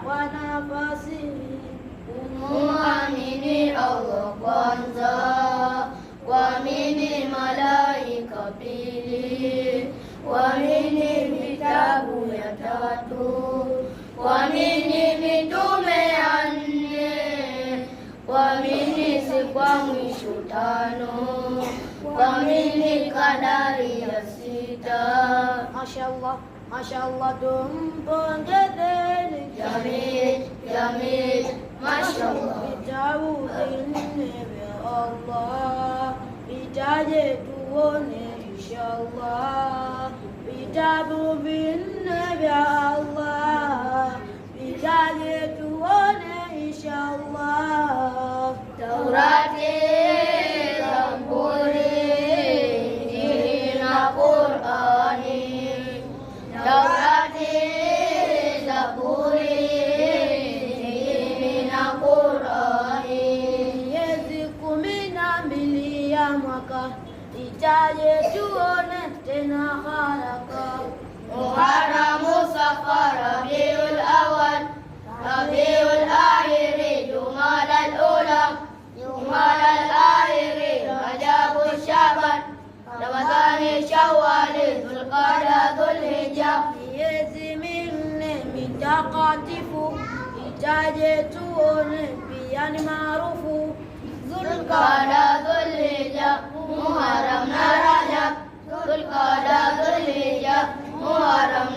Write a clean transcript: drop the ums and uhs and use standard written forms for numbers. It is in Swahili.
kwa nafasi. Kumuamini Allah kwanza, kuamini malaika pili, kuamini vitabu ya tatu, kuamini mitume ya nne, kuamini siku ya mwisho tano, kuamini kadari ya sita. Mashallah, mashallah, tumpongezeni Jamil, jamil, mashallah. vitabu vinne vya Allah, vitaje tuone inshallah. Vitabu vinne vya Allah, vitaje tuone inshallah. Taurati, Zaburi, Injili na Qur'ani. Taurati, Zaburi, Injili na Qur'ani. Miezi 12 ya mwaka, itaje tuone tena haraka. Muharram, Safar, Rabiul Awwal, Rabiul Akhir, Jumadal Ula, Jumadal Akhir, Rajab, Shaban, Ramadhani, Shawwal, Dhulqa'da, Dhulhijja. Miezi 4 mitakatifu, itaje tuone pia ni maarufu. Dhulqa'da, Dhulhijja, Muharram na Rajab. Dhulqa'da, Dhulhijja, Muharram